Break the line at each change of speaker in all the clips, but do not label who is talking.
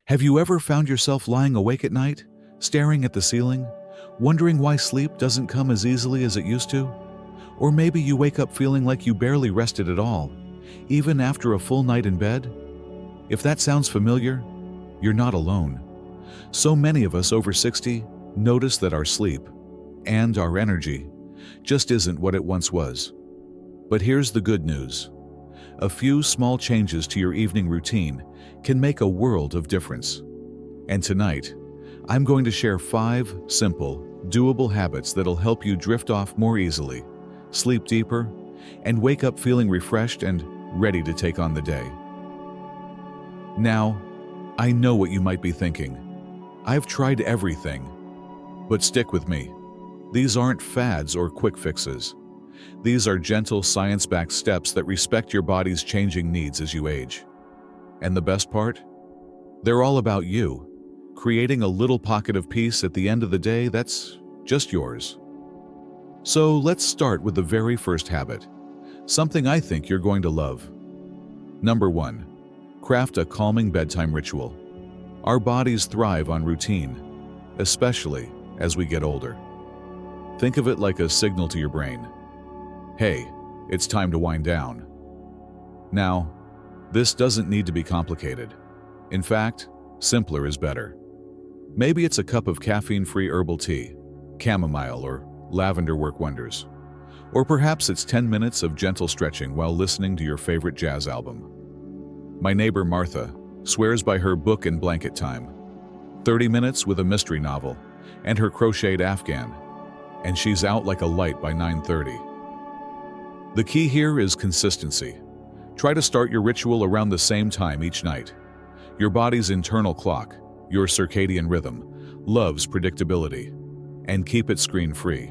Have you ever found yourself lying awake at night, staring at the ceiling, wondering why sleep doesn't come as easily as it used to? Or maybe you wake up feeling like you barely rested at all, even after a full night in bed? If that sounds familiar, you're not alone. So many of us over 60 notice that our sleep and our energy just isn't what it once was. But here's the good news. A few small changes to your evening routine can make a world of difference. And tonight, I'm going to share 5 simple, doable habits that'll help you drift off more easily, sleep deeper, and wake up feeling refreshed and ready to take on the day. Now, I know what you might be thinking. I've tried everything. But stick with me. These aren't fads or quick fixes. These are gentle, science-backed steps that respect your body's changing needs as you age. And the best part? They're all about you, creating a little pocket of peace at the end of the day that's just yours. So let's start with the very first habit, something I think you're going to love. Number 1, craft a calming bedtime ritual. Our bodies thrive on routine, especially as we get older. Think of it like a signal to your brain. Hey, it's time to wind down. Now, this doesn't need to be complicated. In fact, simpler is better. Maybe it's a cup of caffeine-free herbal tea, chamomile or lavender work wonders. Or perhaps it's 10 minutes of gentle stretching while listening to your favorite jazz album. My neighbor Martha swears by her book and blanket time. 30 minutes with a mystery novel and her crocheted Afghan, and she's out like a light by 9:30. The key here is consistency. Try to start your ritual around the same time each night. Your body's internal clock, your circadian rhythm, loves predictability, and keep it screen-free.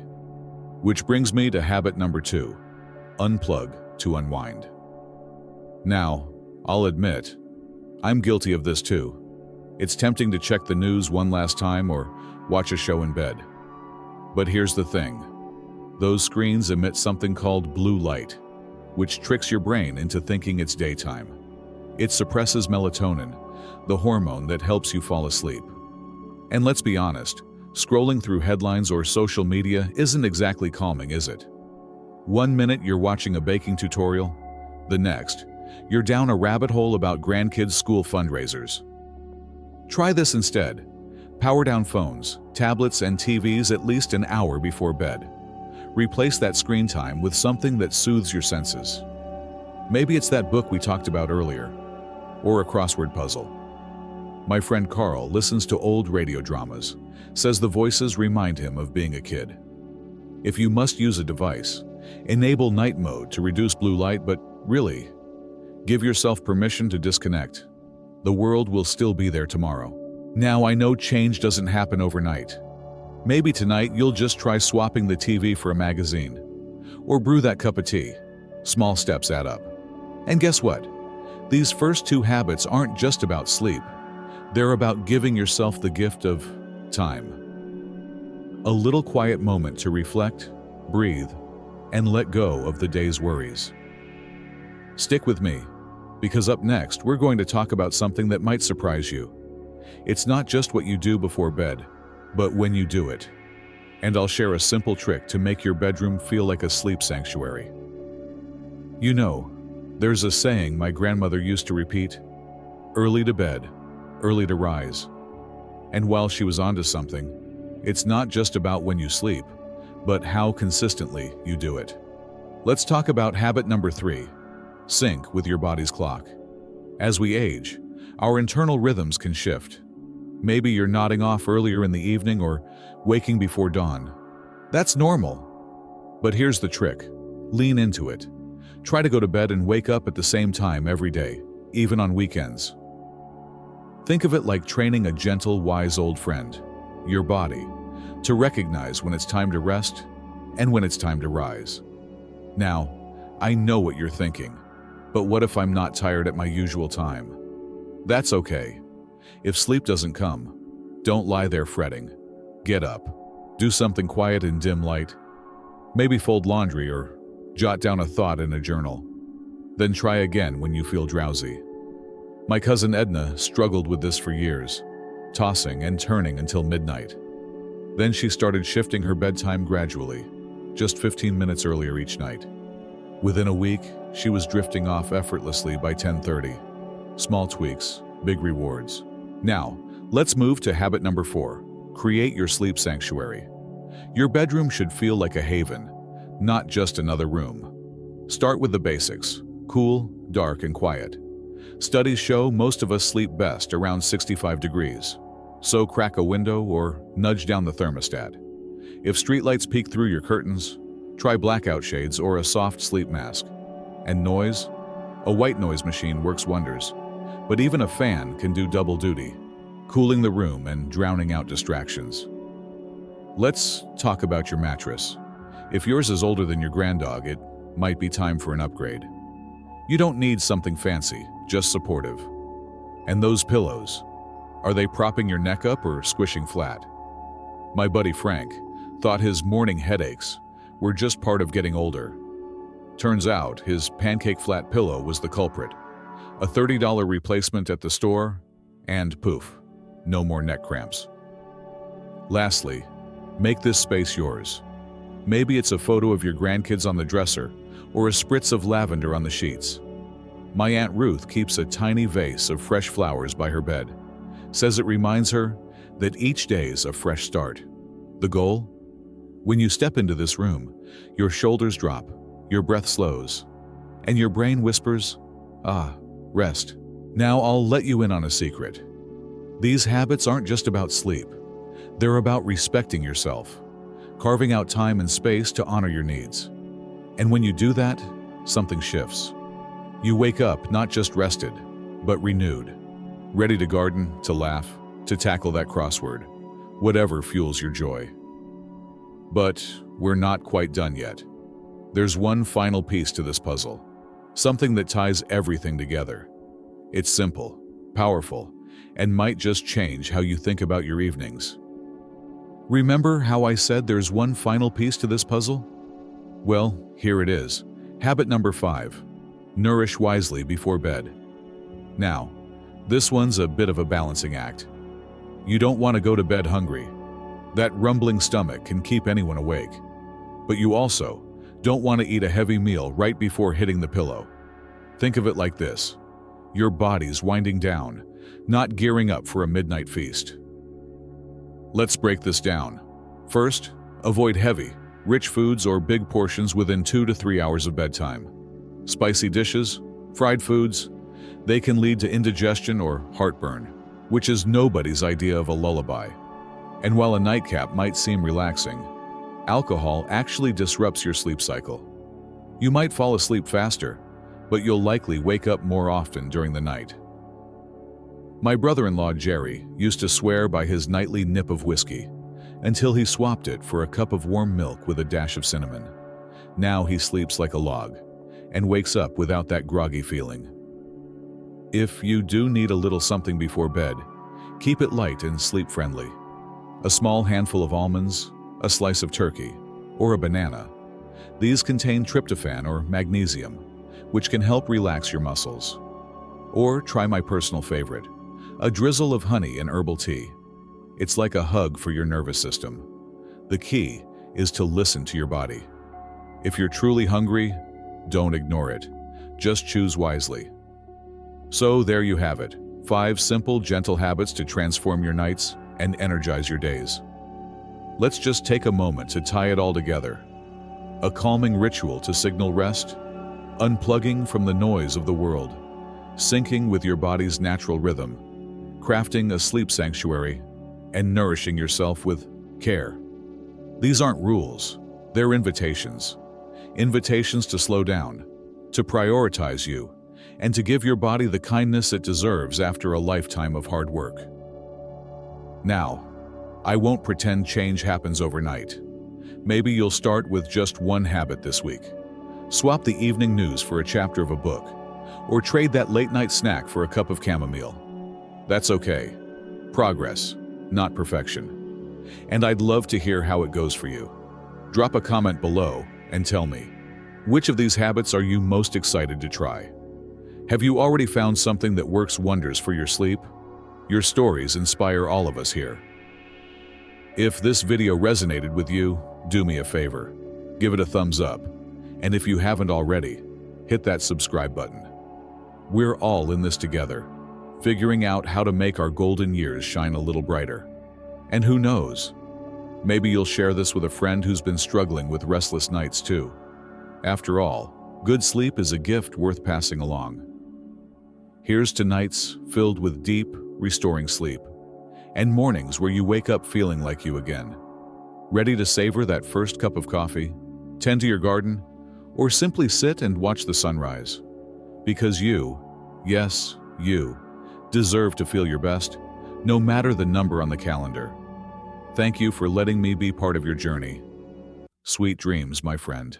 Which brings me to habit number 2, unplug to unwind. Now, I'll admit, I'm guilty of this too. It's tempting to check the news one last time or watch a show in bed. But here's the thing. Those screens emit something called blue light, which tricks your brain into thinking it's daytime. It suppresses melatonin, the hormone that helps you fall asleep. And let's be honest, scrolling through headlines or social media isn't exactly calming, is it? 1 minute you're watching a baking tutorial, the next, you're down a rabbit hole about grandkids' school fundraisers. Try this instead. Power down phones, tablets, and TVs at least an hour before bed. Replace that screen time with something that soothes your senses. Maybe it's that book we talked about earlier, or a crossword puzzle. My friend Carl listens to old radio dramas, says the voices remind him of being a kid. If you must use a device, enable night mode to reduce blue light, but really, give yourself permission to disconnect. The world will still be there tomorrow. Now, I know change doesn't happen overnight. Maybe tonight you'll just try swapping the TV for a magazine, or brew that cup of tea. Small steps add up. And guess what? These first 2 habits aren't just about sleep. They're about giving yourself the gift of time. A little quiet moment to reflect, breathe, and let go of the day's worries. Stick with me, because up next we're going to talk about something that might surprise you. It's not just what you do before bed, but when you do it. And I'll share a simple trick to make your bedroom feel like a sleep sanctuary. You know, there's a saying my grandmother used to repeat, early to bed, early to rise. And while she was onto something, it's not just about when you sleep, but how consistently you do it. Let's talk about habit number 3, sync with your body's clock. As we age, our internal rhythms can shift. Maybe you're nodding off earlier in the evening or waking before dawn. That's normal. But here's the trick. Lean into it. Try to go to bed and wake up at the same time every day, even on weekends. Think of it like training a gentle, wise old friend, your body, to recognize when it's time to rest and when it's time to rise. Now, I know what you're thinking, but what if I'm not tired at my usual time? That's okay. If sleep doesn't come, don't lie there fretting. Get up. Do something quiet in dim light. Maybe fold laundry or jot down a thought in a journal. Then try again when you feel drowsy. My cousin Edna struggled with this for years, tossing and turning until midnight. Then she started shifting her bedtime gradually, just 15 minutes earlier each night. Within a week, she was drifting off effortlessly by 10:30. Small tweaks, big rewards. Now, let's move to habit number 4. Create your sleep sanctuary. Your bedroom should feel like a haven, not just another room. Start with the basics: cool, dark, and quiet. Studies show most of us sleep best around 65 degrees. So crack a window or nudge down the thermostat. If streetlights peek through your curtains, try blackout shades or a soft sleep mask. And noise? A white noise machine works wonders. But even a fan can do double duty, cooling the room and drowning out distractions. Let's talk about your mattress. If yours is older than your granddog, it might be time for an upgrade. You don't need something fancy, just supportive. And those pillows, are they propping your neck up or squishing flat? My buddy Frank thought his morning headaches were just part of getting older. Turns out his pancake flat pillow was the culprit. A $30 replacement at the store, and poof, no more neck cramps. Lastly, make this space yours. Maybe it's a photo of your grandkids on the dresser or a spritz of lavender on the sheets. My Aunt Ruth keeps a tiny vase of fresh flowers by her bed. Says it reminds her that each day is a fresh start. The goal? When you step into this room, your shoulders drop, your breath slows, and your brain whispers, rest. Now I'll let you in on a secret. These habits aren't just about sleep. They're about respecting yourself, carving out time and space to honor your needs. And when you do that, something shifts. You wake up not just rested, but renewed. Ready to garden, to laugh, to tackle that crossword, whatever fuels your joy. But we're not quite done yet. There's one final piece to this puzzle, something that ties everything together. It's simple, powerful, and might just change how you think about your evenings. Remember how I said there's one final piece to this puzzle? Well, here it is. Habit number 5. Nourish wisely before bed. Now, this one's a bit of a balancing act. You don't want to go to bed hungry. That rumbling stomach can keep anyone awake. But you also don't want to eat a heavy meal right before hitting the pillow. Think of it like this. Your body's winding down, not gearing up for a midnight feast. Let's break this down. First, avoid heavy, rich foods or big portions within 2 to 3 hours of bedtime. Spicy dishes, fried foods, they can lead to indigestion or heartburn, which is nobody's idea of a lullaby. And while a nightcap might seem relaxing, alcohol actually disrupts your sleep cycle. You might fall asleep faster, but you'll likely wake up more often during the night. My brother-in-law Jerry used to swear by his nightly nip of whiskey until he swapped it for a cup of warm milk with a dash of cinnamon. Now he sleeps like a log and wakes up without that groggy feeling. If you do need a little something before bed, keep it light and sleep-friendly. A small handful of almonds, a slice of turkey, or a banana. These contain tryptophan or magnesium, which can help relax your muscles. Or try my personal favorite, a drizzle of honey and herbal tea. It's like a hug for your nervous system. The key is to listen to your body. If you're truly hungry, don't ignore it. Just choose wisely. So there you have it, 5 simple, gentle habits to transform your nights and energize your days. Let's just take a moment to tie it all together. A calming ritual to signal rest, unplugging from the noise of the world, syncing with your body's natural rhythm, crafting a sleep sanctuary, and nourishing yourself with care. These aren't rules, they're invitations. Invitations to slow down, to prioritize you, and to give your body the kindness it deserves after a lifetime of hard work. Now, I won't pretend change happens overnight. Maybe you'll start with just one habit this week. Swap the evening news for a chapter of a book, or trade that late-night snack for a cup of chamomile. That's okay. Progress, not perfection. And I'd love to hear how it goes for you. Drop a comment below and tell me, which of these habits are you most excited to try? Have you already found something that works wonders for your sleep? Your stories inspire all of us here. If this video resonated with you, do me a favor. Give it a thumbs up. And if you haven't already, hit that subscribe button. We're all in this together, figuring out how to make our golden years shine a little brighter. And who knows? Maybe you'll share this with a friend who's been struggling with restless nights too. After all, good sleep is a gift worth passing along. Here's to nights filled with deep, restoring sleep, and mornings where you wake up feeling like you again. Ready to savor that first cup of coffee, tend to your garden, or simply sit and watch the sunrise. Because you, yes, you, deserve to feel your best, no matter the number on the calendar. Thank you for letting me be part of your journey. Sweet dreams, my friend.